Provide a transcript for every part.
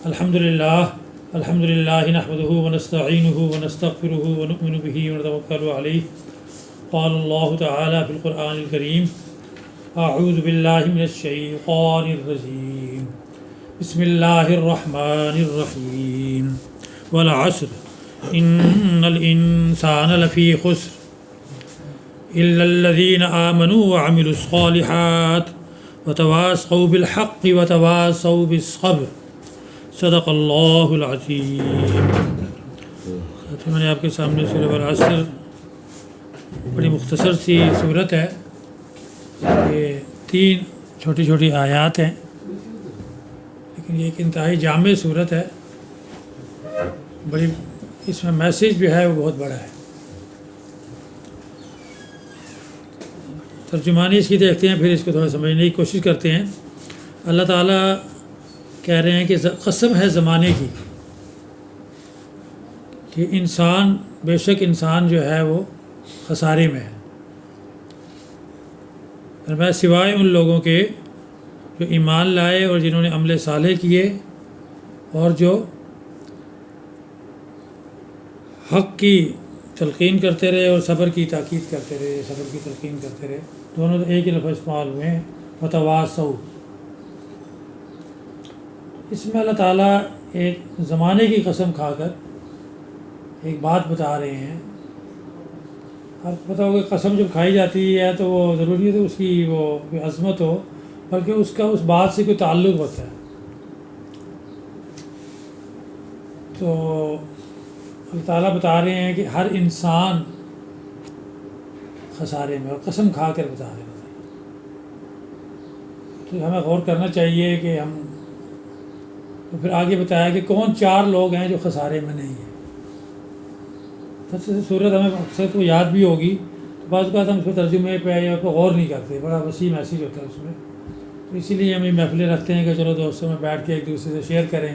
الحمد للہ نحمده ونستعینه ونستغفره ونؤمن به ونتوکل علیہ قال اللہ تعالی فی القرآن الکریم اعوذ باللہ من الشیطان الرجیم بسم اللہ الرحمن الرحیم والعصر ان الانسان لفی خسر الا الذین آمنوا وعملوا الصالحات وتواصوا بالحق وتواصوا بالصبر صدق اللہ العظیم۔ میں نے آپ کے سامنے سورہ والعصر بڑی مختصر سی صورت ہے، یہ 3 چھوٹی چھوٹی آیات ہیں، لیکن یہ ایک انتہائی جامع صورت ہے، بڑی اس میں میسیج جو ہے وہ بہت بڑا ہے۔ ترجمانی اس کی دیکھتے ہیں، پھر اس کو تھوڑا سمجھنے کی کوشش کرتے ہیں۔ اللہ تعالیٰ کہہ رہے ہیں کہ قسم ہے زمانے کی کہ انسان، بے شک انسان جو ہے وہ خسارے میں ہے، فرمایا سوائے ان لوگوں کے جو ایمان لائے اور جنہوں نے عمل صالح کیے اور جو حق کی تلقین کرتے رہے اور صبر کی تاکید کرتے رہے، صبر کی تلقین کرتے رہے، دونوں ایک ہی لفظ استعمال ہوئے ہیں، وتواصوا۔ اس میں اللہ تعالیٰ ایک زمانے کی قسم کھا کر ایک بات بتا رہے ہیں۔ آپ کو پتہ ہوگا قسم جب کھائی جاتی ہے تو وہ ضروری ہے تو اس کی وہ کوئی عظمت ہو، بلکہ اس کا اس بات سے کوئی تعلق ہوتا ہے۔ تو اللہ تعالیٰ بتا رہے ہیں کہ ہر انسان خسارے میں، اور قسم کھا کر بتا رہے ہیں۔ تو ہمیں غور کرنا چاہیے کہ ہم، تو پھر آگے بتایا کہ کون 4 لوگ ہیں جو خسارے میں نہیں ہیں۔ سب سے صورت ہمیں اکثر تو یاد بھی ہوگی، بعض اوقات ہم اس پہ ترجمے پہ یا پہ غور نہیں کرتے، بڑا وسیع میسیج ہوتا ہے اس میں، تو اسی لیے ہم یہ محفلیں رکھتے ہیں کہ چلو دوستوں میں بیٹھ کے ایک دوسرے سے شیئر کریں،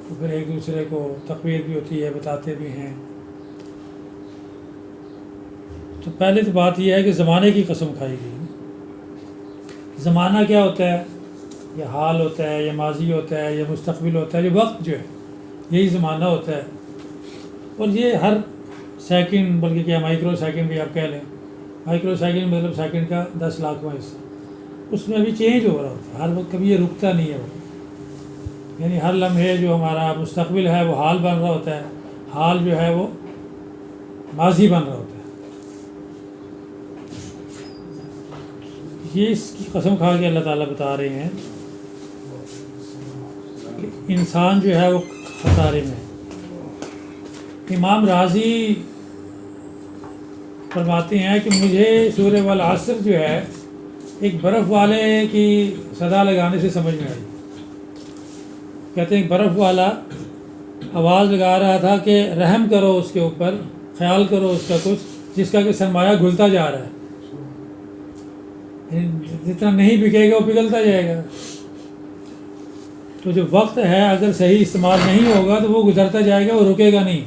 تو پھر ایک دوسرے کو تقویت بھی ہوتی ہے، بتاتے بھی ہیں۔ تو پہلے تو بات یہ ہے کہ زمانے کی قسم کھائی گئی۔ زمانہ کیا ہوتا ہے؟ یہ حال ہوتا ہے، یہ ماضی ہوتا ہے، یہ مستقبل ہوتا ہے، یہ وقت جو ہے یہی زمانہ ہوتا ہے، اور یہ ہر سیکنڈ، بلکہ کیا مائکرو سیکنڈ بھی آپ کہہ لیں، مائکرو سیکنڈ مطلب سیکنڈ کا 10 لاکھواں حصہ، اس میں ابھی چینج ہو رہا ہوتا ہے ہر وقت، کبھی یہ رکتا نہیں ہے وہ، یعنی ہر لمحے جو ہمارا مستقبل ہے وہ حال بن رہا ہوتا ہے، حال جو ہے وہ ماضی بن رہا ہوتا ہے۔ یہ اس کی قسم کھا کے اللہ تعالیٰ بتا رہے ہیں کہ انسان جو ہے وہ خسارے میں ہے۔ امام راضی فرماتے ہیں کہ مجھے سورہ والعصر جو ہے ایک برف والے کی صدا لگانے سے سمجھ میں آئی۔ کہتے ہیں ایک برف والا آواز لگا رہا تھا کہ رحم کرو اس کے اوپر، خیال کرو اس کا کچھ، جس کا کہ سرمایہ گھلتا جا رہا ہے، جتنا نہیں بکے گا وہ پگھلتا جائے گا۔ تو جو وقت ہے اگر صحیح استعمال نہیں ہوگا تو وہ گزرتا جائے گا، وہ رکے گا نہیں۔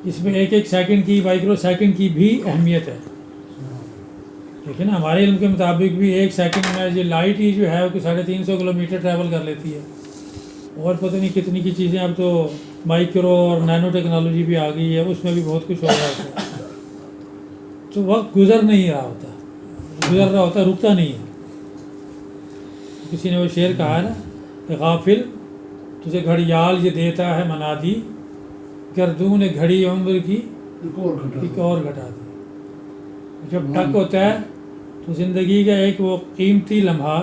اس میں ایک ایک سیکنڈ کی، مائکرو سیکنڈ کی بھی اہمیت ہے، لیکن ہمارے علم کے مطابق بھی ایک سیکنڈ میں یہ لائٹ ہی جو ہے وہ 350 کلومیٹر ٹریول کر لیتی ہے، اور پتہ نہیں کتنی کی چیزیں، اب تو مائکرو اور نینو ٹیکنالوجی بھی آ گئی ہے، اس میں بھی بہت کچھ ہو رہا ہوتا ہے۔ تو وقت گزر نہیں رہا ہوتا، گزر رہا ہوتا، رکتا نہیں ہے۔ کسی نے وہ شعر کہا ہے نا کہ غافل تجھے گھڑیال یہ دیتا ہے منادی، گردون گھڑی عمر کی ایک اور گھٹا دی۔ جب ٹک ہوتا ہے تو زندگی کا ایک وہ قیمتی لمحہ،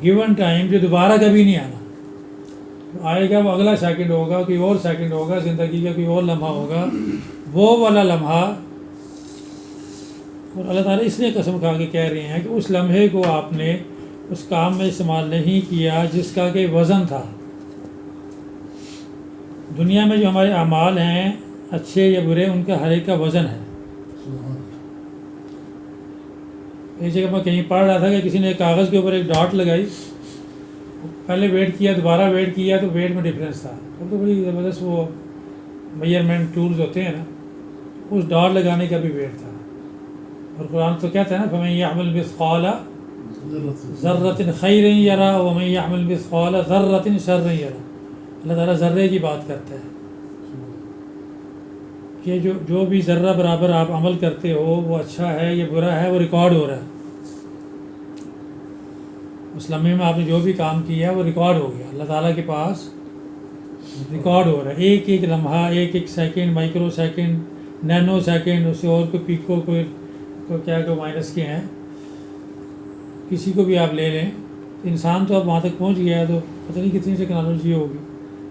گیون ٹائم، جو دوبارہ کبھی نہیں آنا، آئے گا وہ اگلا سیکنڈ ہوگا، کوئی اور سیکنڈ ہوگا، زندگی کا کوئی اور لمحہ ہوگا، وہ والا لمحہ۔ اور اللہ تعالیٰ اس لیے قسم کھا کے کہہ رہے ہیں کہ اس لمحے کو آپ نے اس کام میں استعمال نہیں کیا جس کا کہ وزن تھا۔ دنیا میں جو ہمارے اعمال ہیں اچھے یا برے، ان کا ہر ایک کا وزن ہے۔ ایک جگہ میں کہیں پڑھ رہا تھا کہ کسی نے کاغذ کے اوپر ایک ڈاٹ لگائی، پہلے ویٹ کیا، دوبارہ ویٹ کیا، تو ویٹ میں ڈفرینس تھا۔ اب تو بڑی زبردست وہ میئرمنٹ ٹولز ہوتے ہیں نا، اس ڈاٹ لگانے کا بھی ویٹ تھا۔ اور قرآن تو کہتا ہے نا فَمَن يَعْمَلْ مِثْقَالَ ذرۃ خیر یرا ومن یعمل مثقال ذرۃ شر یرا. اللہ تعالیٰ ذرے کی بات کرتا ہے کہ جو بھی ذرہ برابر آپ عمل کرتے ہو وہ اچھا ہے یا برا ہے وہ ریکارڈ ہو رہا ہے. اس لمحے میں آپ نے جو بھی کام کیا وہ ریکارڈ ہو گیا, اللہ تعالیٰ کے پاس ریکارڈ ہو رہا ہے. ایک ایک لمحہ, ایک ایک second, microsecond, nanosecond, اس سے اور کوئی پیکو کوئی کیا کوئی مائنس کے ہیں, کسی کو بھی آپ لے لیں. انسان تو اب وہاں تک پہنچ گیا ہے, تو پتہ نہیں کتنی ٹیکنالوجی ہوگی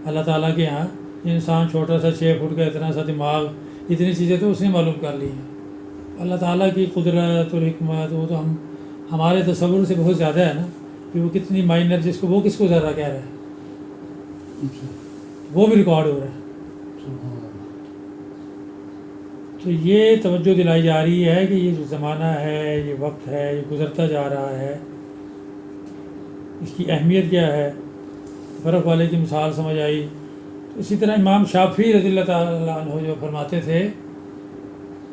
اللہ تعالیٰ کے یہاں. انسان چھوٹا سا 6 فٹ کا اتنا سا دماغ, اتنی چیزیں تو اس نے معلوم کر لی ہیں. اللہ تعالیٰ کی قدرت اور حکمت وہ تو ہمارے تصور سے بہت زیادہ ہے نا, کہ وہ کتنی مائنر, جس کو وہ کس کو ذرہ کہہ رہا ہے, وہ بھی ریکارڈ ہو رہا ہے. تو یہ توجہ دلائی جا رہی ہے کہ یہ جو زمانہ ہے, یہ وقت ہے, یہ گزرتا جا رہا ہے, اس کی اہمیت کیا ہے. برف والے کی مثال سمجھ آئی. تو اسی طرح امام شافعی رضی اللہ تعالیٰ عنہ جو فرماتے تھے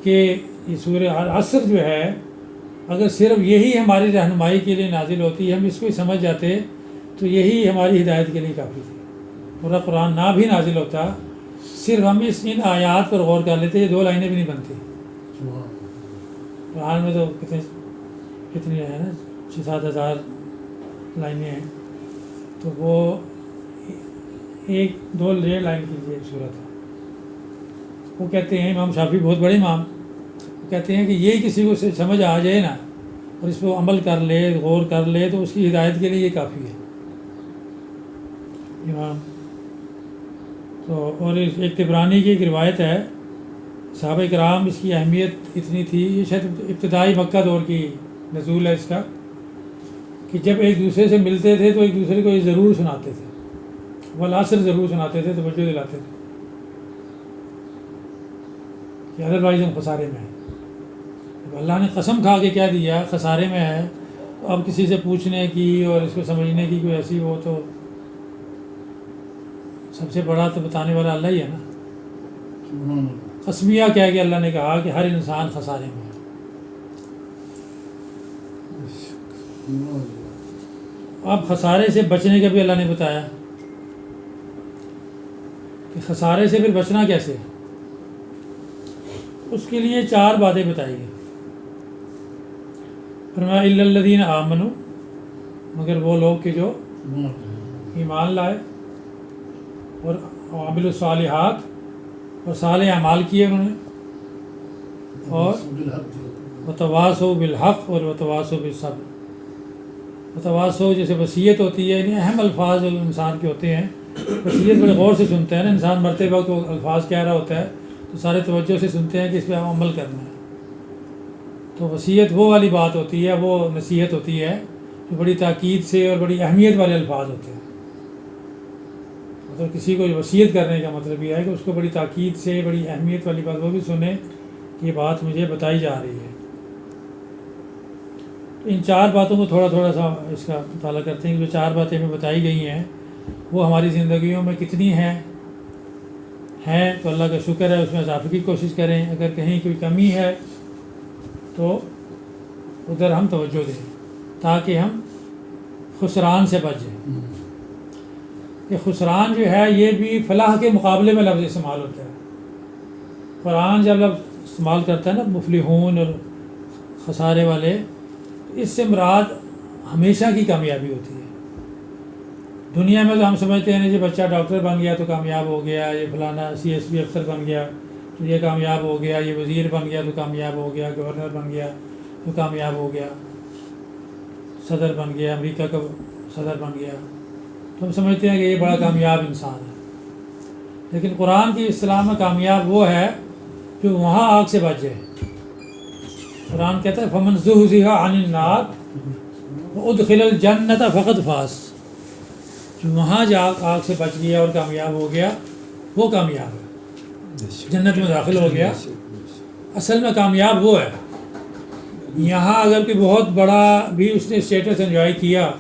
کہ یہ سورہ عصر جو ہے, اگر صرف یہی ہماری رہنمائی کے لیے نازل ہوتی, ہم اس کو سمجھ جاتے تو یہی ہماری ہدایت کے لیے کافی تھی. پورا قرآن نہ بھی نازل ہوتا, صرف ہم ان آیات پر غور کر لیتے, یہ 2 لائنیں بھی نہیں بنتی. قرآن میں تو کتنی ہے نا, 6-7 ہزار لائنیں ہیں, تو وہ 1-2 لائن کی یہ صورت ہے. وہ کہتے ہیں, امام شافعی بہت بڑے امام, وہ کہتے ہیں کہ یہ کسی کو سمجھ آ جائے نا, اور اس پہ عمل کر لے, غور کر لے, تو اس کی ہدایت کے لیے یہ کافی ہے. امام تو اور ایک طبرانی کی ایک روایت ہے, صحابہ کرام اس کی اہمیت اتنی تھی, یہ شاید ابتدائی مکہ دور کی نزول ہے اس کا, کہ جب ایک دوسرے سے ملتے تھے تو ایک دوسرے کو یہ ضرور سناتے تھے, والعصر ضرور سناتے تھے, توجہ دلاتے تھے کہ ادروائز ہم خسارے میں ہیں. جب اللہ نے قسم کھا کے کیا دیا خسارے میں ہے, تو اب کسی سے پوچھنے کی اور اس کو سمجھنے کی کوئی ایسی وہ, تو سب سے بڑا تو بتانے والا اللہ ہی ہے نا. قسمیہ کہہ کے اللہ نے کہا کہ ہر انسان خسارے میں ہے. اب خسارے سے بچنے کا بھی اللہ نے بتایا کہ خسارے سے پھر بچنا کیسے. اس کے لیے 4 باتیں بتائی گئی. فرمایا الا الذین آمنوا, مگر وہ لوگ کہ جو ایمان لائے اور عامل الصالحات, اور صالح اعمال کیے انہوں نے, اور وتواصوا بالحق اور وتواصوا بالصبر. وتواصوا جیسے وصیت ہوتی ہے, یعنی اہم الفاظ جو انسان کے ہوتے ہیں, وصیت بڑے غور سے سنتے ہیں نا انسان, مرتے وقت وہ الفاظ کہہ رہا ہوتا ہے تو سارے توجہ سے سنتے ہیں کہ اس پہ عمل کرنا ہے. تو وصیت وہ والی بات ہوتی ہے, وہ نصیحت ہوتی ہے جو بڑی تاکید سے اور بڑی اہمیت والے الفاظ ہوتے ہیں. مطلب کسی کو وصیت کرنے کا مطلب یہ ہے کہ اس کو بڑی تاکید سے, بڑی اہمیت والی بات وہ بھی سنیں کہ یہ بات مجھے بتائی جا رہی ہے. تو ان 4 باتوں کو تھوڑا سا اس کا مطالعہ کرتے ہیں کہ جو 4 باتیں ہمیں بتائی گئی ہیں وہ ہماری زندگیوں میں کتنی ہیں تو اللہ کا شکر ہے, اس میں اضافے کی کوشش کریں. اگر کہیں کوئی کمی ہے تو ادھر ہم توجہ دیں تاکہ ہم خسران سے بچ جائیں. یہ خسران جو ہے یہ بھی فلاح کے مقابلے میں لفظ استعمال ہوتا ہے. قرآن جب لفظ استعمال کرتا ہے نا مفلحون اور خسارے والے, اس سے مراد ہمیشہ کی کامیابی ہوتی ہے. دنیا میں تو ہم سمجھتے ہیں یہ بچہ ڈاکٹر بن گیا تو کامیاب ہو گیا, یہ فلانا CSP افسر بن گیا تو یہ کامیاب ہو گیا, یہ وزیر بن گیا تو کامیاب ہو گیا, گورنر بن گیا تو کامیاب ہو گیا, صدر بن گیا, امریکہ کا صدر بن گیا, تو ہم سمجھتے ہیں کہ یہ بڑا کامیاب انسان ہے. لیکن قرآن کی اصطلاح میں کامیاب وہ ہے جو وہاں آگ سے بچ جائے. قرآن کہتا ہے فمن زحزح عن النار وادخل الجنۃ فقد فاز. جو وہاں جا آگ سے بچ گیا اور کامیاب ہو گیا وہ کامیاب ہے, جنت میں داخل ہو گیا. اصل میں کامیاب وہ ہے. یہاں اگر کوئی بہت بڑا بھی اس نے اسٹیٹس انجوائے کیا,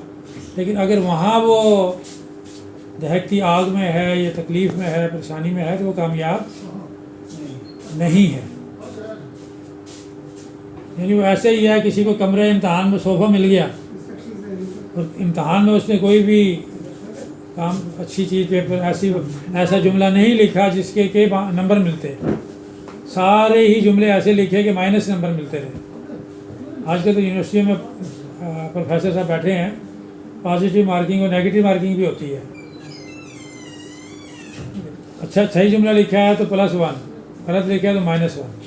لیکن اگر وہاں وہ دہکتی آگ میں ہے یا تکلیف میں ہے, پریشانی میں ہے, تو وہ کامیاب نہیں ہے. یعنی وہ ایسے ہی ہے, کسی کو کمرے امتحان میں صوفہ مل گیا اور امتحان میں اس نے کوئی بھی کام اچھی چیز پیپر ایسا جملہ نہیں لکھا جس کے نمبر ملتے، سارے ہی جملے ایسے لکھے کہ مائنس نمبر ملتے رہے۔ آج کل تو یونیورسٹیوں میں پروفیسر صاحب بیٹھے ہیں، پازیٹیو مارکنگ اور نیگیٹو مارکنگ بھی ہوتی ہے۔ اچھا صحیح جملہ لکھا ہے تو +1، غلط لکھا ہے تو -1۔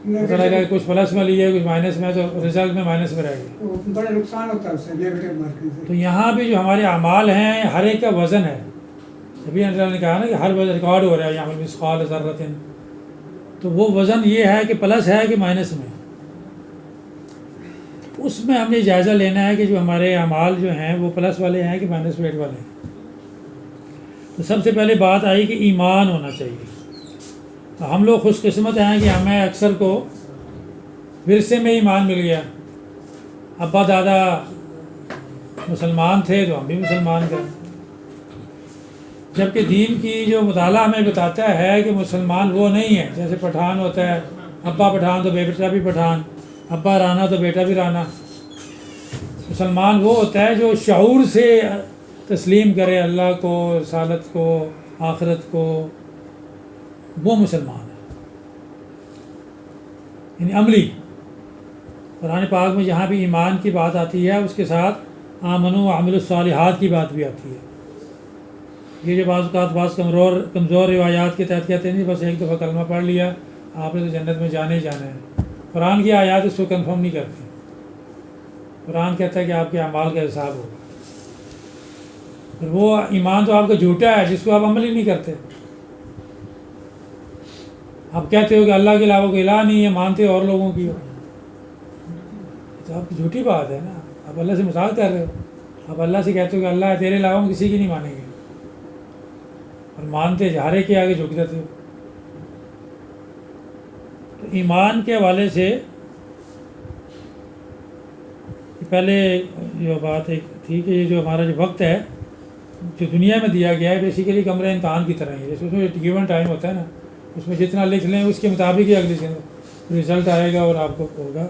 پتہ لگا کہ کچھ پلس میں لیے کچھ مائنس میں، تو رزلٹ میں مائنس میں رہ گئے، بڑا نقصان ہوتا ہے اس سے نیگیٹو مارکنگ سے۔ تو یہاں بھی جو ہمارے اعمال ہیں ہر ایک کا وزن ہے، ابھی اللہ نے کہا نا کہ ہر وزن ریکارڈ ہو رہا ہے، یعمل مثقال ذرۃ، تو وہ وزن یہ ہے کہ پلس ہے کہ مائنس میں۔ اس میں ہم نے جائزہ لینا ہے کہ جو ہمارے اعمال جو ہیں وہ پلس والے ہیں کہ مائنس ریٹ والے ہیں۔ تو سب سے پہلے بات آئی کہ ایمان ہونا چاہیے۔ تو ہم لوگ خوش قسمت ہیں کہ ہمیں اکثر کو ورثے میں ایمان مل گیا، ابا دادا مسلمان تھے تو ہم بھی مسلمان تھے، جبکہ دین کی جو مطالعہ ہمیں بتاتا ہے کہ مسلمان وہ نہیں ہے جیسے پٹھان ہوتا ہے، ابا پٹھان تو بیٹا بھی پٹھان، ابا رانا تو بیٹا بھی رانا۔ مسلمان وہ ہوتا ہے جو شعور سے تسلیم کرے اللہ کو، رسالت کو، آخرت کو، وہ مسلمان ہے، یعنی عملی۔ قرآن پاک میں جہاں بھی ایمان کی بات آتی ہے اس کے ساتھ آمنوا وعملوا الصالحات کی بات بھی آتی ہے۔ یہ جو بعض اوقات بعض کمزور روایات کے تحت کہتے ہیں نہیں بس ایک دفعہ کلمہ پڑھ لیا آپ نے تو جنت میں جانے ہی جانا ہے، قرآن کی آیات اس کو کنفرم نہیں کرتی۔ قرآن کہتا ہے کہ آپ کے اعمال کا حساب ہوگا، پھر وہ ایمان تو آپ کا جھوٹا ہے جس کو آپ عمل ہی نہیں کرتے۔ آپ کہتے ہو کہ اللہ کے علاوہ کوئی الہ نہیں ہے، مانتے اور لوگوں کی ہو، تو آپ کی جھوٹی بات ہے نا، آپ اللہ سے مذاق کر رہے ہو۔ آپ اللہ سے کہتے ہو کہ اللہ ہے، تیرے علاوہ ہم کسی کی نہیں مانیں گے، اور مانتے جھارے کے آگے جھک جاتے ہو۔ تو ایمان کے حوالے سے پہلے جو بات ایک تھی کہ یہ جو ہمارا جو وقت ہے جو دنیا میں دیا گیا ہے بیسیکلی کمرہ امتحان کی طرح ہی ہے، جیسے اس میں گیون ٹائم ہوتا ہے نا، اس میں جتنا لکھ لیں اس کے مطابق ہی اگلی دن رزلٹ آئے گا اور آپ کو ہوگا۔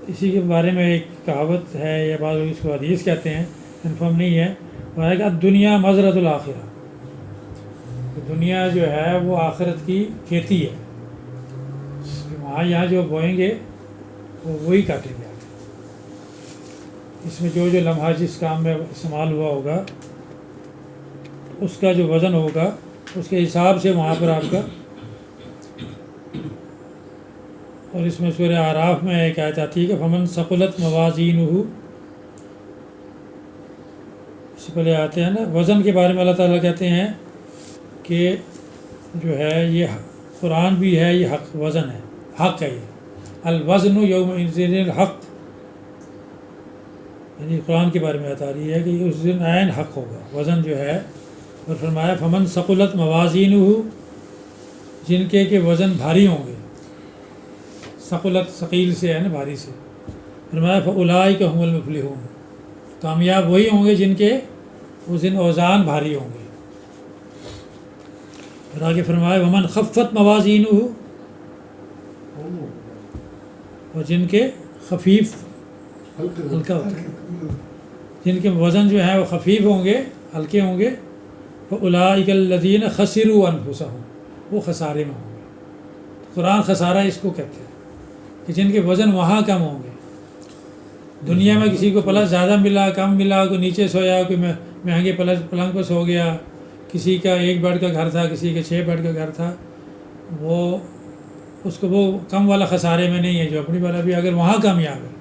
اسی کے بارے میں ایک کہاوت ہے یا بعض لوگ اس کو حدیث کہتے ہیں، کنفرم نہیں ہے، وہ ہے کہ دنیا مزرعۃ الآخرہ، دنیا جو ہے وہ آخرت کی کھیتی ہے، وہاں یہاں جو بوئیں گے وہ وہی کاٹیں گے۔ اس میں جو لمحہ جس کام میں استعمال ہوا ہوگا اس کا جو وزن ہوگا اس کے حساب سے وہاں پر آپ کا۔ اور اس میں سورہ اعراف میں ایک آیت آتی ہے کہ فمن ثقلت موازینہ، اس سے پہلے آتے ہیں نا وزن کے بارے میں اللہ تعالیٰ کہتے ہیں کہ جو ہے یہ قرآن بھی ہے، یہ حق وزن ہے، حق ہے، یہ الوزن یومئذ الحق، یعنی قرآن کے بارے میں بتا رہی ہے کہ اس دن عین حق ہوگا، وزن جو ہے۔ اور فرمایا فمن ثقلت موازینہ، جن کے وزن بھاری ہوں گے، ثقلت ثقیل سے ہے نا بھاری سے، فرمایا فاولئک هم المفلحون، کامیاب وہی ہوں گے جن کے اس دن اوزان بھاری ہوں گے۔ اور آگے فرمایا ومن خفت موازینہ، اور جن کے خفیف ہلکا ہوتا ہے، جن کے وزن جو ہے وہ خفیف ہوں گے، ہلکے ہوں گے، فاولئک الذین خسروا انفسهم، وہ خسارے میں ہوں گے۔ قرآن خسارہ اس کو کہتے ہیں کہ جن کے وزن وہاں کم ہوں گے۔ دنیا میں کسی کو پلس زیادہ ملا، کم ملا، کوئی نیچے سویا، کوئی مہنگے پلنگ پر سو گیا، کسی کا 1 بیڈ کا گھر تھا، کسی کا 6 بیڈ کا گھر تھا، وہ اس کو وہ کم والا خسارے میں نہیں ہے جو اپنی والا بھی اگر وہاں کامیاب ہے۔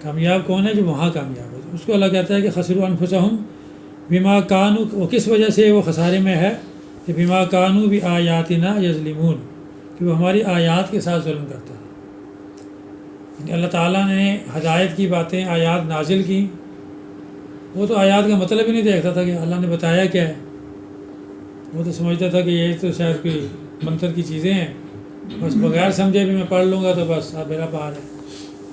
کامیاب کون ہے؟ جو وہاں کامیاب ہے، اس کو اللہ کہتا ہے کہ خسروا انفسہم بما کانوا، وہ کس وجہ سے وہ خسارے میں ہے کہ بما کانوا بآیاتنا یظلمون، کہ وہ ہماری آیات کے ساتھ ظلم کرتا ہے۔ یعنی اللہ تعالیٰ نے ہدایت کی باتیں آیات نازل کی، وہ تو آیات کا مطلب ہی نہیں دیکھتا تھا کہ اللہ نے بتایا کیا ہے، وہ تو سمجھتا تھا کہ یہ تو شاید کوئی منتر کی چیزیں ہیں، بس بغیر سمجھے بھی میں پڑھ لوں گا تو بس اب میرا پار ہے۔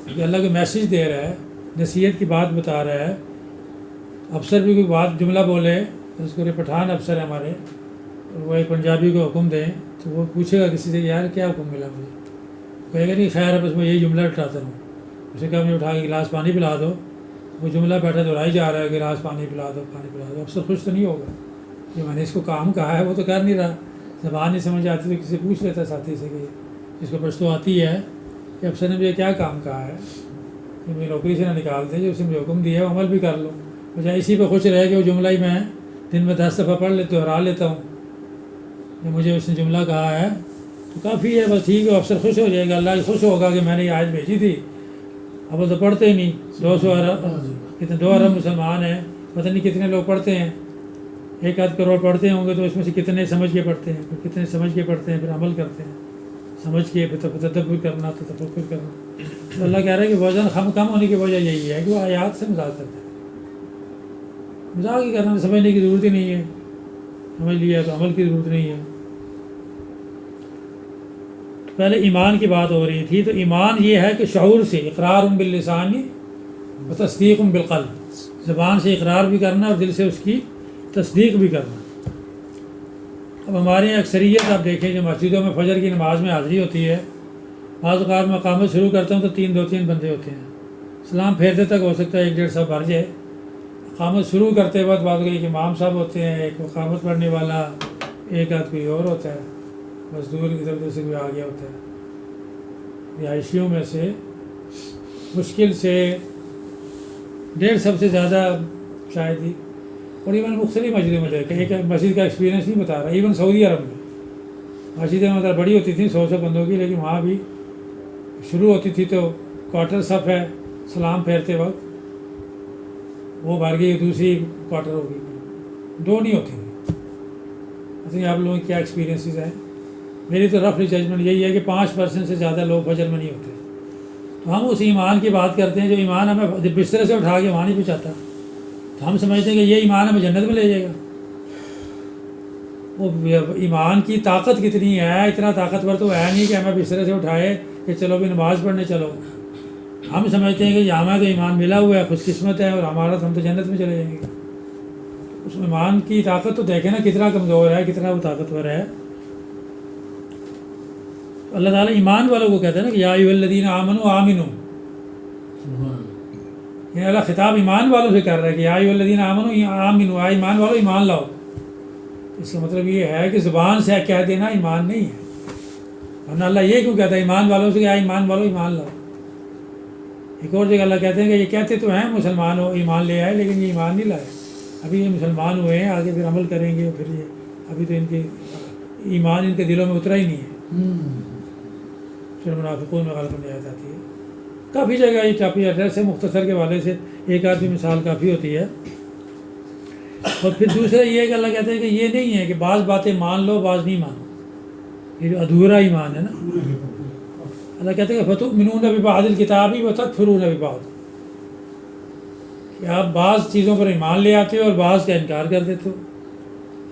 کہ اللہ کو میسیج دے رہا ہے، نصیحت کی بات بتا رہا ہے۔ افسر بھی کوئی بات جملہ بولے، اس کو پٹھان افسر ہے ہمارے، وہ ایک پنجابی کو حکم دیں تو وہ پوچھے گا کسی سے یار کیا حکم ملا مجھے، کہے گا نہیں خیر ہے بس میں یہی جملہ اٹھاتا ہوں، اسے کہا مجھے اٹھا کے گلاس پانی پلا دو، وہ جملہ بیٹھا دہرائی جا رہا ہے گلاس پانی پلا دو پانی پلا دو، افسر خوش تو نہیں ہوگا کہ میں نے اس کو کام کہا ہے وہ تو کر نہیں رہا، زبان نہیں سمجھ آتی تو کسی پوچھ لیتا ساتھی سے کہ جس کو پشتو آتی ہے کہ افسر نے مجھے کیا کام کہا ہے کہ مجھے نوکری سے نہ نکال دے، جو اس نے مجھے حکم دیا ہے وہ عمل بھی کر لو، بجائے اسی پہ خوش رہے کہ وہ جملہ ہی میں دن میں 10 دفعہ پڑھ لیتا دہرا لیتا ہوں کہ مجھے اس نے جملہ کہا ہے تو کافی ہے، بس ٹھیک ہے افسر خوش ہو جائے گا، اللہ خوش ہوگا کہ میں نے یہ آیت بھیجی تھی، اب وہ تو پڑھتے ہی نہیں، 200 ارب کتنے 2 ارب مسلمان ہیں، پتہ نہیں کتنے لوگ پڑھتے ہیں، 1 کروڑ پڑھتے ہوں گے تو اس میں سے کتنے سمجھ کے پڑھتے ہیں، پھر کتنے سمجھ کے پڑھتے ہیں پھر عمل کرتے ہیں، سمجھ کے پھر تدبر کرنا تو تفکر کرنا، تو اللہ کہہ رہا ہے کہ وزن کم ہونے کی وجہ یہی ہے کہ وہ آیات سے مذاق کرتے ہیں، مذاق ہی کرنا، سمجھنے کی ضرورت ہی نہیں ہے، سمجھ لیا تو عمل کی ضرورت نہیں ہے۔ پہلے ایمان کی بات ہو رہی تھی، تو ایمان یہ ہے کہ شعور سے اقرار باللسان و تصدیق بالقلب، زبان سے اقرار بھی کرنا اور دل سے اس کی تصدیق بھی کرنا۔ اب ہمارے یہاں اکثریت آپ دیکھیں جو مسجدوں میں فجر کی نماز میں حاضری ہوتی ہے، بعض اوقات میں اقامت شروع کرتا ہوں تو 2-3 بندے ہوتے ہیں، سلام پھیرتے تک ہو سکتا ہے 1-1.5 بھر جائے، اقامت شروع کرتے وقت بعد ایک امام صاحب ہوتے ہیں، ایک اقامت پڑھنے والا، ایک آدھ کوئی اور ہوتا ہے، مزدور ادھر ادھر سے بھی آ گیا ہوتا ہے۔ رہائشیوں میں سے مشکل سے 150 سے زیادہ شاید ہی، اور ایون مختلف مسجدوں میں دیکھیں، ایک مسجد کا ایکسپیرینس نہیں بتا رہا، ایون سعودی عرب میں مسجدیں مطلب بڑی ہوتی تھیں 100 بندوں کی، لیکن وہاں بھی شروع ہوتی تھی تو کوارٹر صف ہے، سلام پھیرتے وقت وہ بھر گئی، دوسری کوارٹر ہو گئی، 2 نہیں ہوتی تھی۔ پتہ نہیں آپ لوگوں کے کیا ایکسپیرینسز ہیں، میری تو رفلی ججمنٹ یہی ہے کہ 5% سے زیادہ لوگ فجر میں نہیں ہوتے۔ تو ہم اس ایمان کی بات کرتے ہیں جو ایمان ہمیں جب بستر سے اٹھا کے وہاں نہیں پہنچاتا، تو ہم سمجھتے ہیں کہ یہ ایمان ہمیں جنت میں لے جائے گا۔ وہ ایمان کی طاقت کتنی ہے، اتنا طاقتور تو ہے نہیں کہ ہمیں بستر سے اٹھائے کہ چلو بھی نماز پڑھنے چلو۔ ہم سمجھتے ہیں کہ ہمیں تو ایمان ملا ہوا ہے، خوش قسمت ہے، اور ہمارا ہم تو جنت میں چلے جائیں گے۔ اس ایمان کی طاقت تو دیکھیں نا کتنا کمزور ہے، کتنا وہ طاقتور ہے۔ اللہ تعالیٰ ایمان والوں کو کہتے ہیں نا کہ یا ایھا الذین آمنوا آمنوا، یعنی اللہ خطاب ایمان والوں سے کر رہا ہے کہ یا ایھا الذین آمنوا آمنوا، ایمان والوں ایمان لاؤ۔ اس کا مطلب یہ ہے کہ زبان سے کہہ دینا ایمان نہیں ہے، ورنہ اللہ یہ کیوں کہتا ہے ایمان والوں سے کہ یا ایمان والوں ایمان لاؤ۔ ایک اور جگہ اللہ کہتے ہیں کہ یہ کہتے تو ہیں مسلمان ہو، ایمان لے آئے، لیکن یہ ایمان نہیں لائے، ابھی یہ مسلمان ہوئے ہیں، آگے پھر عمل کریں گے، پھر یہ ابھی تو ان کے ایمان ان کے دلوں میں اترا ہی نہیں ہے۔ پھر منافقون میں غالباً آیت آتی ہے، کافی جگہ یہ چاپی ایڈریس ہے، مختصر کے حوالے سے ایک آدمی مثال کافی ہوتی ہے۔ اور پھر دوسرا یہ ہے کہ اللہ کہتے ہیں کہ یہ نہیں ہے کہ بعض باتیں مان لو بعض نہیں مانو، یہ جو ادھورا ایمان ہے نا، اللہ کہتے ہیں کہ فتؤمنون ببعض الکتاب وتکفرون ببعض، کہ آپ بعض چیزوں پر ایمان لے آتے ہو اور بعض کا انکار کر دیتے ہو۔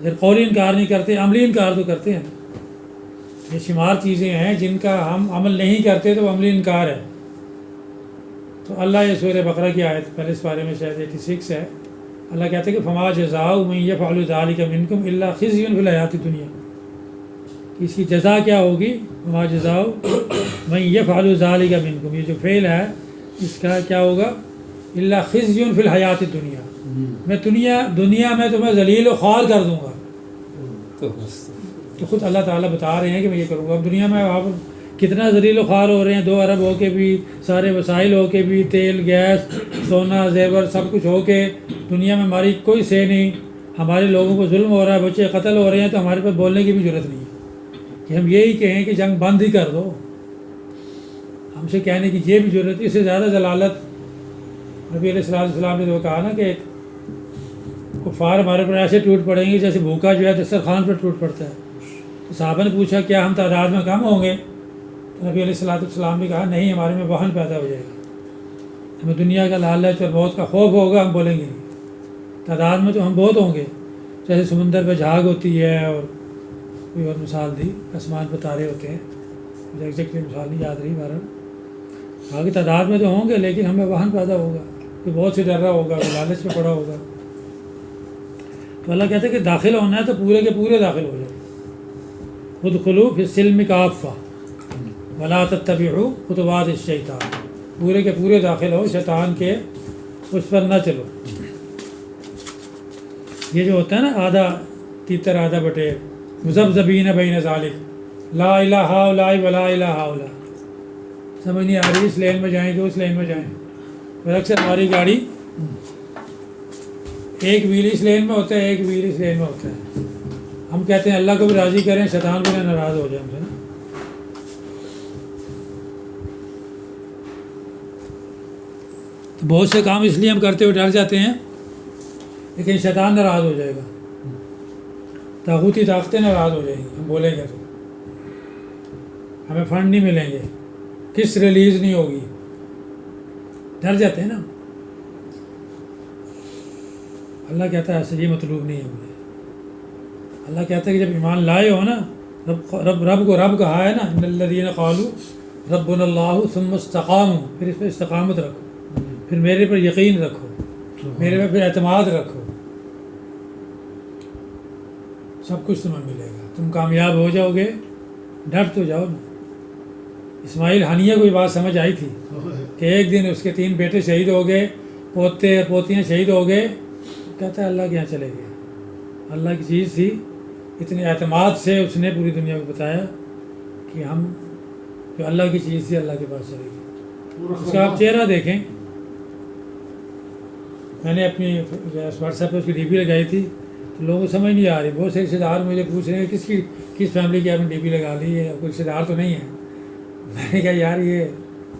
اگر قولی انکار نہیں کرتے، عملی انکار تو کرتے ہیں۔ یہ شمار چیزیں ہیں جن کا ہم عمل نہیں کرتے تو عملی انکار ہے۔ تو اللہ یہ سورہ بقرہ کی آیت پہلے اس بارے میں شاید 86 ہے، اللہ کہتے ہیں کہ فما جزاء من یفعل ذلک منکم الا خزی فی الحیاۃ الدنیا، اس کی جزا کیا ہوگی؟ فما جزاء من یفعل ذلک منکم، یہ جو فعل ہے اس کا کیا ہوگا؟ الا خزی فی الحیاۃ الدنیا، میں دنیا میں تمہیں ذلیل و خوار کر دوں گا۔ تو خود اللہ تعالیٰ بتا رہے ہیں کہ میں یہ کروں گا۔ اب دنیا میں آپ کتنا ذلیل و خوار ہو رہے ہیں، 2 ارب ہو کے بھی، سارے وسائل ہو کے بھی، تیل گیس سونا زیور سب کچھ ہو کے دنیا میں ہماری کوئی سے نہیں، ہمارے لوگوں کو ظلم ہو رہا ہے، بچے قتل ہو رہے ہیں، تو ہمارے پاس بولنے کی بھی ضرورت نہیں ہے کہ ہم یہی کہیں کہ جنگ بند ہی کر دو، ہم سے کہنے کی یہ بھی ضرورت ہے۔ اس سے زیادہ ضلالت نبی علیہ السلام نے تو کہا نا کہ کفار ہمارے پر ایسے ٹوٹ پڑیں گے جیسے بھوکا جو ہے دسترخوان پر ٹوٹ پڑتا ہے۔ تو صحابہ نے پوچھا کیا ہم تعداد میں کم ہوں گے؟ تو نبی علیہ السلام نے کہا نہیں، ہمارے میں وہن پیدا ہو جائے گا، ہمیں دنیا کا لالچ اور موت کا خوف ہوگا، ہم بولیں گے نہیں، تعداد میں تو ہم بہت ہوں گے، جیسے سمندر پہ جھاگ ہوتی ہے، اور کوئی اور مثال دی، آسمان پہ تارے ہوتے ہیں، مجھے ایگزیکٹلی مثال نہیں یاد رہی، بہرحال آگے تعداد میں تو ہوں گے لیکن ہمیں وہن پیدا ہوگا کہ بہت سے ڈر رہا ہوگا، لالچ پہ پڑا ہوگا۔ تو اللہ کہتے ہیں کہ داخل ہونا ہے تو پورے کے پورے داخل ہو جائے، ادخلوا فی السلم کافہ ولا تتبعوا خطوات الشیطان، پورے کے پورے داخل ہو شیطان کے، اس پر نہ چلو۔ یہ جو ہوتا ہے نا آدھا تیتر آدھا بٹے، مذبذبین بین ذالک لا الہ الا ولا الہ الا، سمجھ نہیں آ رہی اس لین میں جائیں کہ اس لین میں جائیں۔ اور اکثر ہماری گاڑی ایک ویل اس لین میں ہوتا ہے، ایک ویل اس لین میں ہوتا ہے۔ ہم کہتے ہیں اللہ کو بھی راضی کریں، شیطان بھی نہ ناراض ہو جائے ہم سے نا۔ تو بہت سے کام اس لیے ہم کرتے ہوئے ڈر جاتے ہیں، لیکن شیطان ناراض ہو جائے گا، طاغوتی طاقتیں ناراض ہو جائیں گی ہم بولیں گے تو، ہمیں فنڈ نہیں ملیں گے، قسط ریلیز نہیں ہوگی، ڈر جاتے ہیں نا۔ اللہ کہتا ہے ایسے یہ مطلوب نہیں ہے مجھے۔ اللہ کہتا ہے کہ جب ایمان لائے ہو نا، رب کو رب کہا ہے نا، ان الذین قالوا ربنا اللہ ثم استقاموا، پھر اس پہ استقامت رکھو، پھر میرے پر یقین رکھو، میرے پہ پھر اعتماد رکھو، سب کچھ تمہیں ملے گا، تم کامیاب ہو جاؤ گے، ڈٹ تو جاؤ نا۔ اسماعیل حنیہ کو یہ بات سمجھ آئی تھی کہ ایک دن اس کے 3 بیٹے شہید ہو گئے، پوتے پوتیاں شہید ہو گئے، کہتا ہے اللہ کے یہاں چلے گئے، اللہ کی چیز تھی، اتنے اعتماد سے اس نے پوری دنیا کو بتایا کہ ہم جو اللہ کی چیز تھی اللہ کے پاس چلے گی۔ اس کا آپ چہرہ دیکھیں، میں نے اپنی واٹس ایپ پہ اس کی ڈی پی لگائی تھی، تو لوگوں کو سمجھ نہیں آ رہی، بہت سے رشتے دار مجھے پوچھ رہے ہیں کس فیملی کی آپ نے ڈی پی لگا لی ہے، کوئی رشتے دار تو نہیں ہے؟ میں نے کہا یار یہ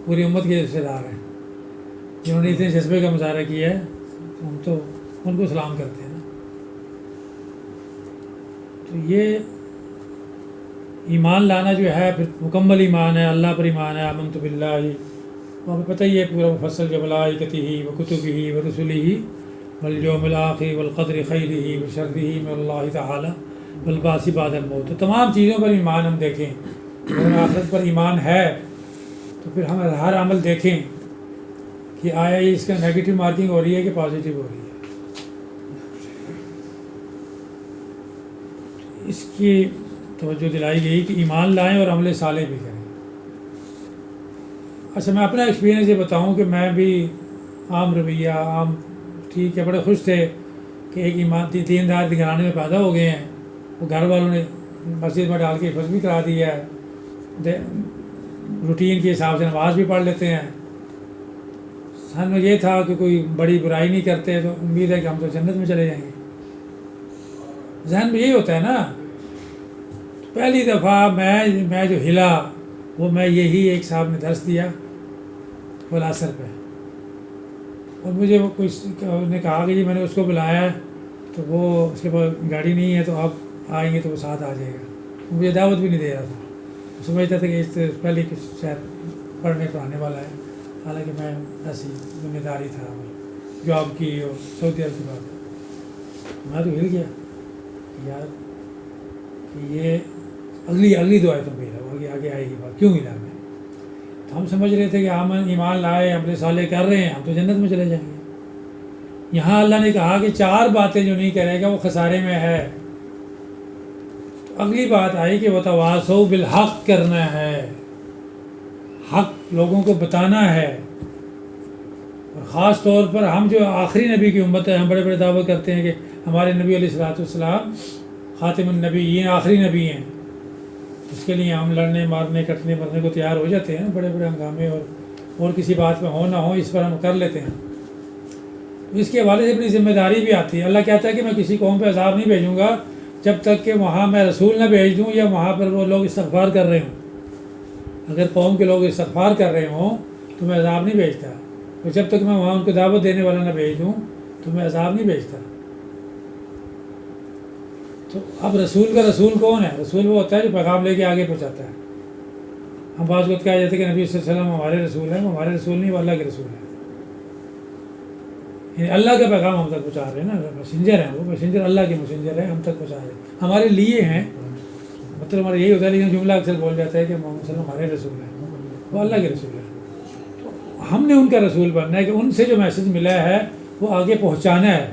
پوری امت کے رشتے دار ہیں، جنہوں نے اتنے جذبے کا مظاہرہ کیا ہے، ہم تو ان کو سلام کرتے ہیں نا۔ تو یہ ایمان لانا جو ہے پھر مکمل ایمان ہے، اللہ پر ایمان ہے، آمنت باللہ، وہاں پہ پتہ ہی ہے پورا مفصل جو ملائکتہ و کتبہ و رسلہ والیوم الآخر والقدر خیرہ و شرہ من اللہ تعالی والبعث بعد الموت۔ تو تمام چیزوں پر ایمان ہم دیکھیں، اگر آخرت پر ایمان ہے تو پھر ہم ہر عمل دیکھیں کہ آیا یہ اس کا نیگیٹو مارکنگ ہو رہی ہے کہ پازیٹیو ہو رہی ہے۔ اس کی توجہ دلائی گئی کہ ایمان لائیں اور عمل صالح بھی کریں۔ اچھا میں اپنا ایکسپیرینس یہ بتاؤں کہ میں بھی عام رویہ عام ٹھیک ہے، بڑے خوش تھے کہ ایک دیندار گھرانے میں پیدا ہو گئے ہیں، وہ گھر والوں نے مسجد میں ڈال کے حفظ بھی کرا دیا ہے، روٹین کے حساب سے نماز بھی پڑھ لیتے ہیں۔ ذہن میں یہ تھا کہ کوئی بڑی برائی نہیں کرتے تو امید ہے کہ ہم تو جنت میں چلے جائیں گے، ذہن میں یہی ہوتا ہے نا۔ پہلی دفعہ میں جو ہلا وہ میں یہی ایک صاحب نے درس دیا والعصر پہ، اور مجھے وہ کوئی نے کہا کہ جی میں نے اس کو بلایا ہے تو وہ اس کے پاس گاڑی نہیں ہے، تو آپ آئیں گے تو وہ ساتھ آ جائے گا، مجھے دعوت بھی نہیں دے رہا تھا، سمجھتا تھا کہ اس سے پہلے کچھ شاید پڑھانے والا ہے، حالانکہ میں ایسی ذمہ داری تھا جاب کی اور سعودی عرب کی بات ہے۔ میں تو ہل گیا یار کہ یہ اگلی دعا تم بھی رہو، آگے آئے گی بات، کیوں ملا میں؟ تو ہم سمجھ رہے تھے کہ ہم ایمان لائے عمل صالح کر رہے ہیں، ہم تو جنت میں چلے جائیں گے۔ یہاں اللہ نے کہا کہ 4 باتیں جو نہیں کرے گا وہ خسارے میں ہے۔ تو اگلی بات آئی کہ وتواصوا بالحق کرنا ہے، حق لوگوں کو بتانا ہے، اور خاص طور پر ہم جو آخری نبی کی امت ہے، ہم بڑے بڑے دعوے کرتے ہیں کہ ہمارے نبی علیہ الصلوۃ والسلام خاتم النبیین آخری نبی ہیں، اس کے لیے ہم لڑنے مارنے کٹنے مرنے کو تیار ہو جاتے ہیں، بڑے بڑے ہنگامے اور کسی بات میں ہو نہ ہو اس پر ہم کر لیتے ہیں۔ اس کے حوالے سے اپنی ذمہ داری بھی آتی ہے۔ اللہ کہتا ہے کہ میں کسی قوم پہ عذاب نہیں بھیجوں گا جب تک کہ وہاں میں رسول نہ بھیج دوں یا وہاں پر وہ لوگ استغفار کر رہے ہوں۔ اگر قوم کے لوگ استغفار کر رہے ہوں تو میں عذاب نہیں بھیجتا، اور جب تک میں وہاں ان کو دعوت دینے والا نہ بھیج دوں تو میں عذاب نہیں بھیجتا۔ تو اب رسول کا رسول کون ہے؟ رسول وہ ہوتا ہے جو پیغام لے کے آگے پہنچاتا ہے۔ ہم بعض وقت کہا جاتا ہے کہ نبی صلی اللہ علیہ وسلم ہمارے رسول ہیں، وہ ہمارے رسول نہیں، وہ اللہ کے رسول ہیں، یعنی اللہ کا پیغام ہم تک پہنچا رہے ہیں نا، میسنجر ہیں، وہ میسنجر اللہ کے میسنجر ہیں، ہم تک پہنچا رہے ہیں، ہمارے لیے ہیں، مطلب ہمارا یہی ہوتا ہے، لیکن جملہ اکثر بول جاتا ہے کہ محمد صلی اللہ علیہ وسلم ہمارے رسول ہیں، وہ اللہ کے رسول ہیں۔ تو ہم نے ان کا رسول بننا ہے کہ ان سے جو میسج ملا ہے وہ آگے پہنچانا ہے،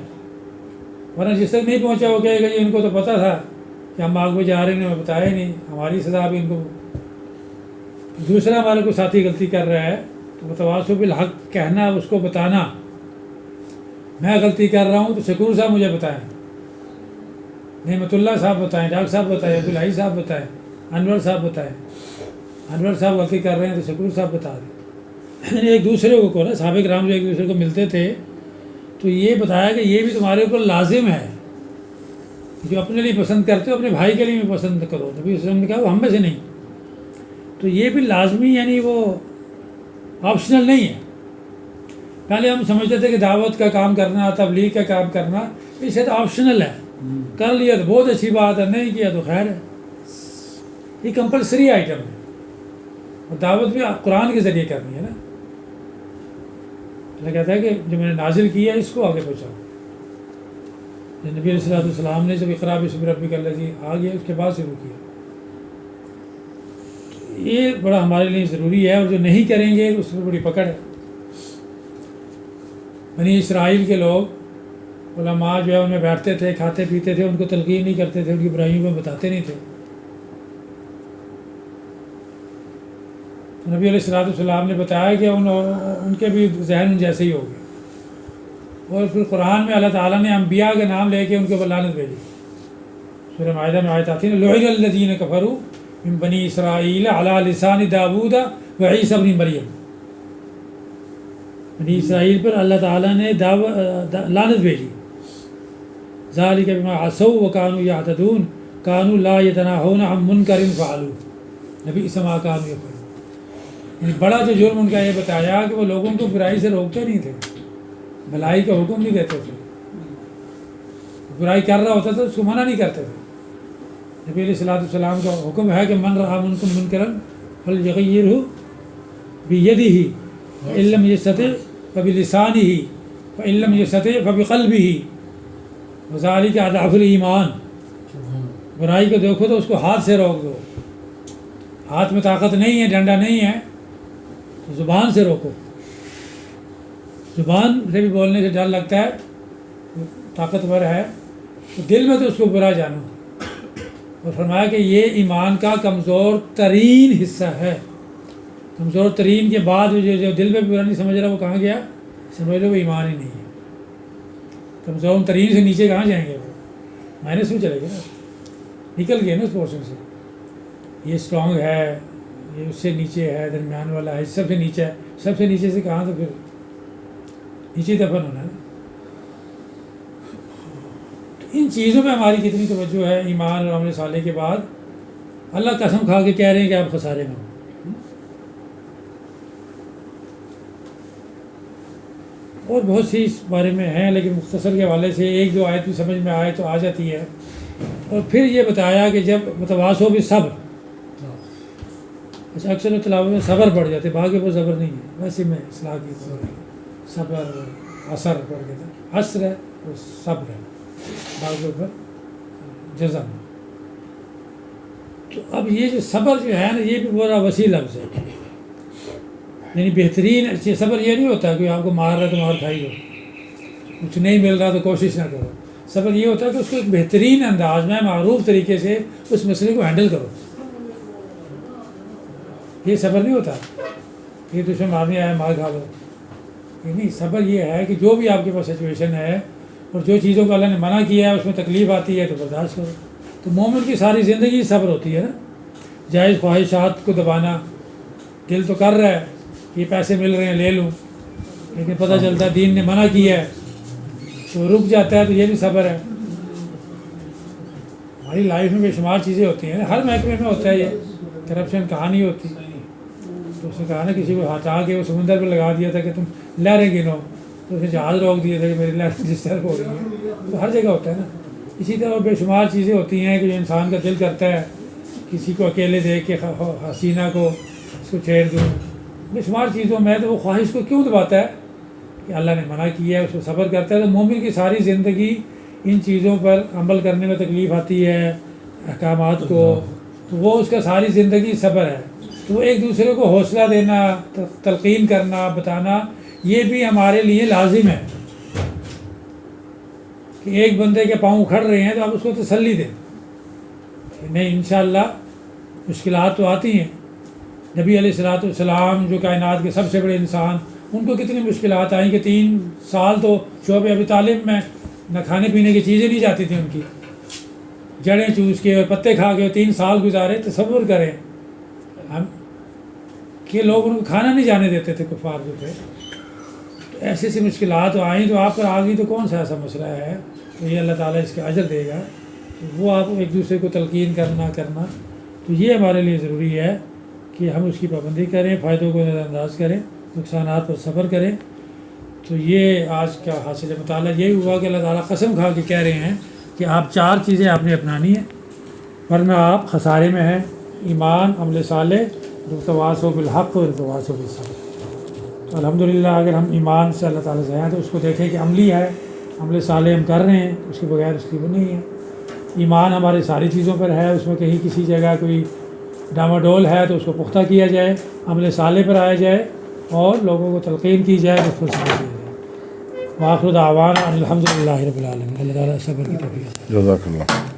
ورنہ جس تک نہیں پہنچا وہ کہے گا جی ان کو تو پتہ تھا کہ ہم آگ میں جا رہے ہیں، ہمیں بتایا ہی نہیں، ہماری سزا بھی ان کو، دوسرا ہمارا کوئی ساتھی غلطی کر رہا ہے تو تو وتواصوا بالحق کہنا، اس کو بتانا، میں غلطی کر رہا ہوں تو شکور صاحب مجھے بتائیں، نعمت اللہ صاحب بتائیں، ڈاکٹر صاحب بتائیں، عبدالحی صاحب بتائیں، انور صاحب بتائیں، انور صاحب غلطی کر رہے ہیں تو شکور صاحب بتا دیں۔ یعنی ایک دوسرے کو نا، صحابہ کرام جو ایک دوسرے کو ملتے تھے تو یہ بتایا کہ یہ بھی تمہارے اوپر لازم ہے، جو اپنے لیے پسند کرتے ہو اپنے بھائی کے لیے بھی پسند کرو۔ نبی صلی اللہ علیہ وسلم نے کہا وہ ہم میں سے نہیں، تو یہ بھی لازمی، یعنی وہ آپشنل نہیں ہے۔ پہلے ہم سمجھتے تھے کہ دعوت کا کام کرنا، تبلیغ کا کام کرنا یہ شاید آپشنل ہے، کر لیا تو بہت اچھی بات ہے، نہیں کیا تو خیر ہے۔ یہ کمپلسری آئٹم ہے، اور دعوت بھی قرآن کے ذریعے کرنی ہے نا۔ اللہ کہتا ہے کہ جو میں نے نازل کیا ہے اس کو آگے پہنچاؤ۔ نبی علیہ الصلوۃ والسلام نے جب اقرا بسم ربک الذی آ گیا، اس کے بعد شروع کیا۔ یہ بڑا ہمارے لیے ضروری ہے، اور جو نہیں کریں گے اس میں بڑی پکڑ ہے۔ بنی اسرائیل کے لوگ علماء جو ہے ان میں بیٹھتے تھے، کھاتے پیتے تھے، ان کو تلقین نہیں کرتے تھے، ان کی برائیوں کو بتاتے نہیں تھے۔ نبی علیہ الصلوۃ والسلام نے بتایا کہ ان کے بھی ذہن جیسے ہی ہو گئے، اور پھر قرآن میں اللہ تعالیٰ نے انبیاء کے نام لے کے ان کے اوپر لعنت بھیجی۔ سورہ مائدہ میں آیت آتی ہے نا، لعن الذین کفروا من بنی اسرائیل علی لسان داؤد و عیسی ابن مریم۔ بنی اسرائیل پر اللہ تعالیٰ نے لعنت بھیجی۔ ذالک بما عصوا وکانوا یعتدون کانوا لا یتناہون عن منکر فعلوہ لبئس ما کانوا یفعلون۔ یعنی بڑا جو جرم ان کا یہ بتایا کہ وہ لوگوں کو برائی سے روکتے نہیں تھے، بھلائی کا حکم نہیں دیتے تھے، برائی کر رہا ہوتا تھا اس کو منع نہیں کرتے تھے۔ نبی علیہ الصلوۃ والسلام کا حکم ہے کہ من رأى منکم منکرا فلیغیرہ بیدہ فإن لم یستطع فبلسانہ فإن لم یستطع فبقلبہ وذلک اضعف الایمان۔ برائی کو دیکھو تو اس کو ہاتھ سے روک دو، ہاتھ میں طاقت نہیں ہے، ڈنڈا نہیں ہے تو زبان سے روکو۔ زبان سے بھی بولنے سے ڈر لگتا ہے، طاقتور ہے، تو دل میں تو اس کو برا جانو۔ اور فرمایا کہ یہ ایمان کا کمزور ترین حصہ ہے۔ کمزور ترین کے بعد جو دل میں برا نہیں سمجھ رہا وہ کہاں گیا؟ سمجھ لو وہ ایمان ہی نہیں ہے۔ کمزور ترین سے نیچے کہاں جائیں گے؟ وہ مائنس میں چلے گئے نا، نکل گئے نا اس پورشن سے۔ یہ اسٹرانگ ہے، یہ اس سے نیچے ہے، درمیان والا ہے، سب سے نیچے ہے، سب سے نیچے سے کہاں؟ تو پھر نیچے دفن ہونا ہے نا۔ تو ان چیزوں پہ ہماری کتنی توجہ ہے؟ ایمان اور عمل صالح کے بعد اللہ قسم کھا کے کہہ رہے ہیں کہ آپ خسارے میں ہو۔ اور بہت سی اس بارے میں ہیں، لیکن مختصر کے حوالے سے ایک دو آیت بھی سمجھ میں آئے تو آ جاتی ہے۔ اور پھر یہ بتایا کہ جب متواصوا بالصبر، اچھا اکثر تلاوت میں صبر پڑھ جاتے، باقی وہ صبر نہیں ہے، ویسے میں اصلاح کی صبر اثر پڑھ گیا تھا، عصر ہے وہ صبر ہے، باقی اوپر جزم۔ تو اب یہ جو صبر جو ہے نا یہ بھی بڑا وسیع لفظ ہے، یعنی بہترین اچھے صبر یہ نہیں ہوتا کہ آپ کو مار رہا ہے تو مار کھائی ہو، کچھ نہیں مل رہا تو کوشش نہ کرو۔ صبر یہ ہوتا ہے کہ اس کو ایک بہترین انداز میں معروف طریقے سے اس مسئلے کو ہینڈل کرو۔ یہ صبر نہیں ہوتا کہ دشمن مارنے آیا مار کھا لو، یہ نہیں۔ صبر یہ ہے کہ جو بھی آپ کے پاس سچویشن ہے اور جو چیزوں کو اللہ نے منع کیا ہے اس میں تکلیف آتی ہے تو برداشت کرو۔ تو مومن کی ساری زندگی صبر ہوتی ہے نا۔ جائز خواہشات کو دبانا، دل تو کر رہا ہے یہ پیسے مل رہے ہیں لے لوں، لیکن پتہ چلتا ہے دین نے منع کیا ہے تو رک جاتا ہے، تو یہ بھی صبر ہے۔ ہماری لائف میں بے شمار چیزیں ہوتی ہیں، ہر محکمے میں ہوتا ہے یہ، کرپشن کہاں نہیں ہوتی۔ تو اس نے کہا نا کسی کو ہٹا کے وہ سمندر پہ لگا دیا تھا کہ تم لہریں گنو، تو اس نے جہاز روک دیا تھا کہ میری لہریں جس طرح ہو رہی ہیں۔ تو ہر جگہ ہوتا ہے نا۔ اسی طرح بے شمار چیزیں ہوتی ہیں کہ جو انسان کا دل کرتا ہے کسی کو اکیلے دیکھ کے حسینہ کو اس کو چھیڑ دوں، بے شمار چیزوں میں تو وہ خواہش کو کیوں دباتا ہے کہ اللہ نے منع کیا ہے، اس کو صبر کرتا ہے۔ تو مومن کی ساری زندگی ان چیزوں پر عمل کرنے میں تکلیف آتی ہے، احکامات کو، تو وہ اس کا ساری زندگی صبر ہے۔ تو وہ ایک دوسرے کو حوصلہ دینا، تلقین کرنا، بتانا، یہ بھی ہمارے لیے لازم ہے کہ ایک بندے کے پاؤں کھڑ رہے ہیں تو آپ اس کو تسلی دیں کہ نہیں انشاءاللہ مشکلات تو آتی ہیں نبی علیہ الصلوۃ والسلام جو کائنات کے سب سے بڑے انسان، ان کو کتنی مشکلات آئیں کہ 3 سال تو شعب ابی طالب میں نہ کھانے پینے کی چیزیں نہیں جاتی تھیں، ان کی جڑیں چوس کے اور پتے کھا کے 3 سال گزارے۔ تصور کریں ہم کہ لوگ ان کو کھانا نہیں جانے دیتے تھے، کفار جو تھے۔ تو ایسی ایسی مشکلات آئیں تو آپ پر آ گئی تو کون سا ایسا مسئلہ ہے، تو یہ اللہ تعالیٰ اس کا اجر دے گا۔ تو وہ آپ ایک دوسرے کو تلقین کرنا تو یہ ہمارے لیے ضروری ہے کہ ہم اس کی پابندی کریں، فائدوں کو نظر انداز کریں، نقصانات پر صبر کریں۔ تو یہ آج کا حاصل مطالعہ یہی ہوا کہ اللہ تعالیٰ قسم کھا کے کہہ رہے ہیں کہ آپ 4 چیزیں آپ نے اپنانی ہیں ورنہ آپ خسارے میں ہیں: ایمان، عمل صالح، تواصوا بالحق اور تواصوا بالصبر۔ تو الحمدللہ اگر ہم ایمان سے اللہ تعالیٰ سے ہیں تو اس کو دیکھیں کہ عملی ہے، عمل صالح ہم کر رہے ہیں، اس کے بغیر اس کی وہ نہیں ہے۔ ایمان ہمارے ساری چیزوں پر ہے، اس میں کہیں کسی جگہ کوئی ڈاماڈول ہے تو اس کو پختہ کیا جائے، عمل صالح پر آیا جائے اور لوگوں کو تلقین کی جائے، اس پر صبر کیا جائے۔ وآخر دعوانا الحمدللہ رب العالمین۔ اللہ تعالیٰ صبر کی توفیق۔ جزاک اللہ۔